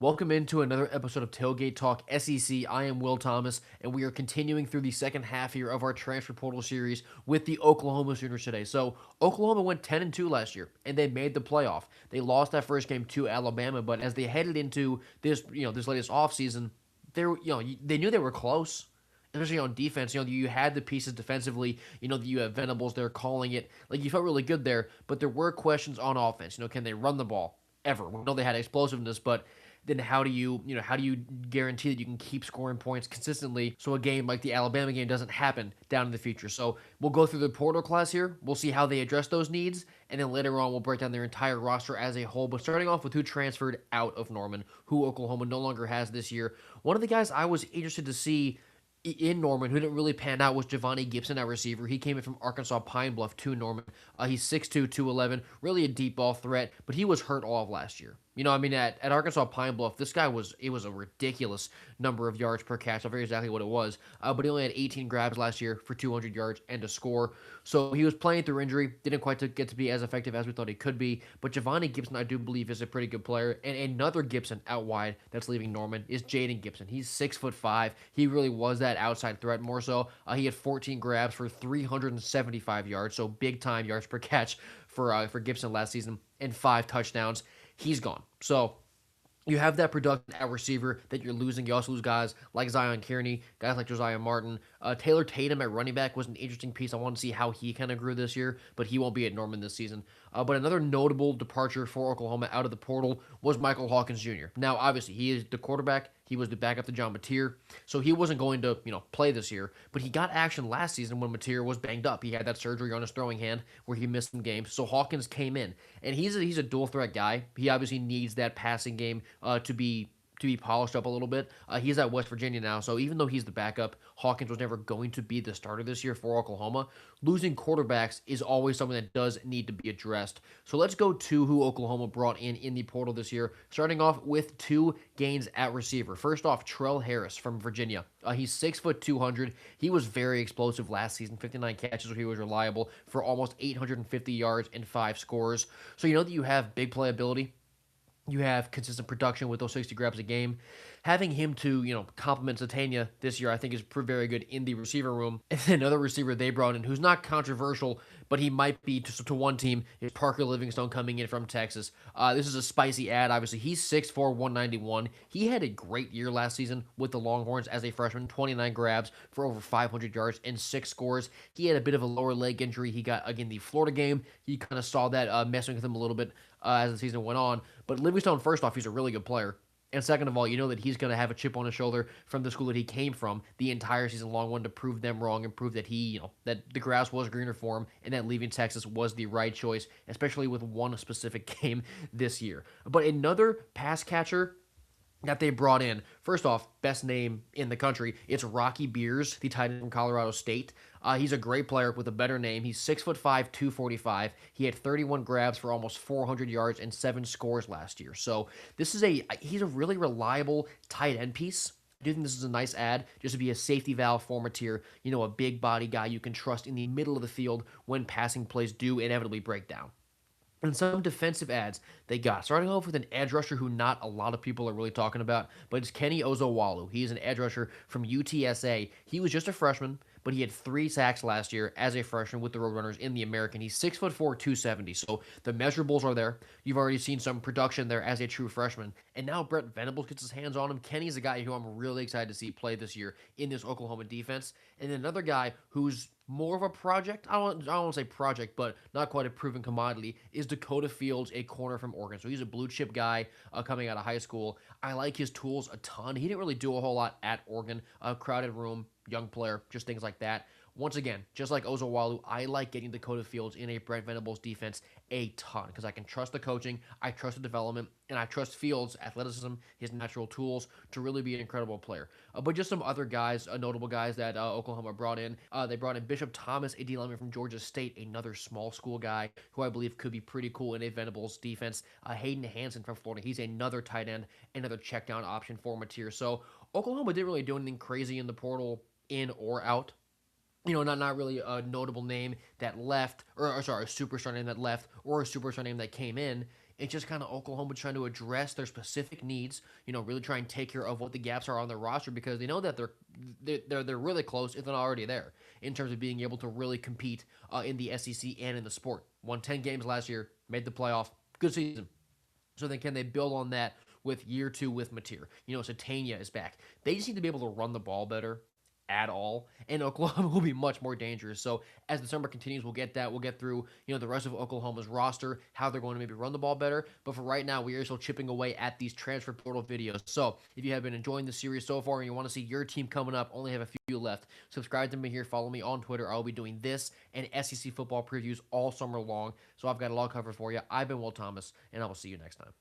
Welcome into another episode of Tailgate Talk SEC. I am Will Thomas, and we are continuing through the second half here of our transfer portal series with the Oklahoma Sooners today. So Oklahoma went 10-2 last year, and they made the playoff. They lost that first game to Alabama, but as they headed into this latest offseason, they knew they were close. Especially on defense, you had the pieces defensively. You have Venables there calling it. Like, you felt really good there, but there were questions on offense. Can they run the ball ever? We know they had explosiveness, but then how do you guarantee that you can keep scoring points consistently so a game like the Alabama game doesn't happen down in the future? So we'll go through the portal class here. We'll see how they address those needs, and then later on we'll break down their entire roster as a whole. But starting off with who transferred out of Norman, who Oklahoma no longer has this year. One of the guys I was interested to see in Norman, who didn't really pan out, was Giovanni Gibson at receiver. He came in from Arkansas Pine Bluff to Norman. He's 6'2", 211, really a deep ball threat, but he was hurt all of last year. At Arkansas Pine Bluff, it was a ridiculous number of yards per catch. I forget exactly what it was, but he only had 18 grabs last year for 200 yards and a score. So he was playing through injury, didn't quite get to be as effective as we thought he could be. But Giovanni Gibson, I do believe, is a pretty good player. And another Gibson out wide that's leaving Norman is Jaden Gibson. He's 6'5". He really was that outside threat more so. He had 14 grabs for 375 yards, so big time yards per catch for Gibson last season, and 5 touchdowns. He's gone. So you have that production at receiver that you're losing. You also lose guys like Zion Kearney, guys like Josiah Martin. Taylor Tatum at running back was an interesting piece. I want to see how he kind of grew this year, but he won't be at Norman this season. But another notable departure for Oklahoma out of the portal was Michael Hawkins Jr. Now, obviously, he is the quarterback. He was the backup to John Mateer, so he wasn't going to, play this year. But he got action last season when Mateer was banged up. He had that surgery on his throwing hand where he missed some games. So Hawkins came in, and he's a dual threat guy. He obviously needs that passing game to be polished up a little bit. He's at West Virginia now, so even though he's the backup, Hawkins was never going to be the starter this year for Oklahoma. Losing quarterbacks is always something that does need to be addressed. So let's go to who Oklahoma brought in the portal this year, starting off with 2 gains at receiver. First off, Trell Harris from Virginia. He's 6', 200. He was very explosive last season, 59 catches where he was reliable for almost 850 yards and 5 scores. So you know that you have big playability. You have consistent production with those 60 grabs a game. Having him to, complement Satania this year, I think is very good in the receiver room. And then another receiver they brought in who's not controversial, but he might be to one team, is Parker Livingstone coming in from Texas. This is a spicy ad, obviously. He's 6'4", 191. He had a great year last season with the Longhorns as a freshman, 29 grabs for over 500 yards and 6 scores. He had a bit of a lower leg injury he got again the Florida game. He kind of saw that messing with him a little bit as the season went on. But Livingstone, first off, he's a really good player. And second of all, you know that he's going to have a chip on his shoulder from the school that he came from the entire season long, wanted to prove them wrong and prove that that the grass was greener for him and that leaving Texas was the right choice, especially with one specific game this year. But another pass catcher that they brought in. First off, best name in the country. It's Rocky Beers, the tight end from Colorado State. He's a great player with a better name. He's 6'5", 245. He had 31 grabs for almost 400 yards and 7 scores last year. So he's a really reliable tight end piece. I do think this is a nice ad just to be a safety valve for Mateer, a big body guy you can trust in the middle of the field when passing plays do inevitably break down. And some defensive ads they got. Starting off with an edge rusher who not a lot of people are really talking about, but it's Kenny Ozowalu. He's an edge rusher from UTSA. He was just a freshman, but he had 3 sacks last year as a freshman with the Roadrunners in the American. He's 6'4", 270, so the measurables are there. You've already seen some production there as a true freshman. And now Brett Venables gets his hands on him. Kenny's a guy who I'm really excited to see play this year in this Oklahoma defense. And then another guy who's more of a project, I don't want to say project, but not quite a proven commodity, is Dakota Fields, a corner from Oregon. So he's a blue chip guy coming out of high school. I like his tools a ton. He didn't really do a whole lot at Oregon. Crowded room, young player, just things like that. Once again, just like Ozowalu, I like getting Dakota Fields in a Brent Venables defense a ton because I can trust the coaching, I trust the development, and I trust Fields' athleticism, his natural tools to really be an incredible player. But just some other guys, notable guys that Oklahoma brought in. They brought in Bishop Thomas, a D lineman from Georgia State, another small school guy who I believe could be pretty cool in a Venables defense. Hayden Hansen from Florida, he's another tight end, another check down option for Mateer. So Oklahoma didn't really do anything crazy in the portal, in or out. Not really a notable name that left, or sorry, a superstar name that left, or a superstar name that came in. It's just kind of Oklahoma trying to address their specific needs, really try and take care of what the gaps are on their roster because they know that they're really close, if not already there, in terms of being able to really compete in the SEC and in the sport. Won 10 games last year, made the playoff, good season. So then can they build on that with year two with Mateer? Satania is back. They just need to be able to run the ball better at all, and Oklahoma will be much more dangerous. So as the summer continues, we'll get that. We'll get through, the rest of Oklahoma's roster, how they're going to maybe run the ball better. But for right now, we are still chipping away at these transfer portal videos. So if you have been enjoying the series so far and you want to see your team coming up, only have a few left, subscribe to me here. Follow me on Twitter. I'll be doing this and SEC football previews all summer long. So I've got a lot covered for you. I've been Will Thomas, and I will see you next time.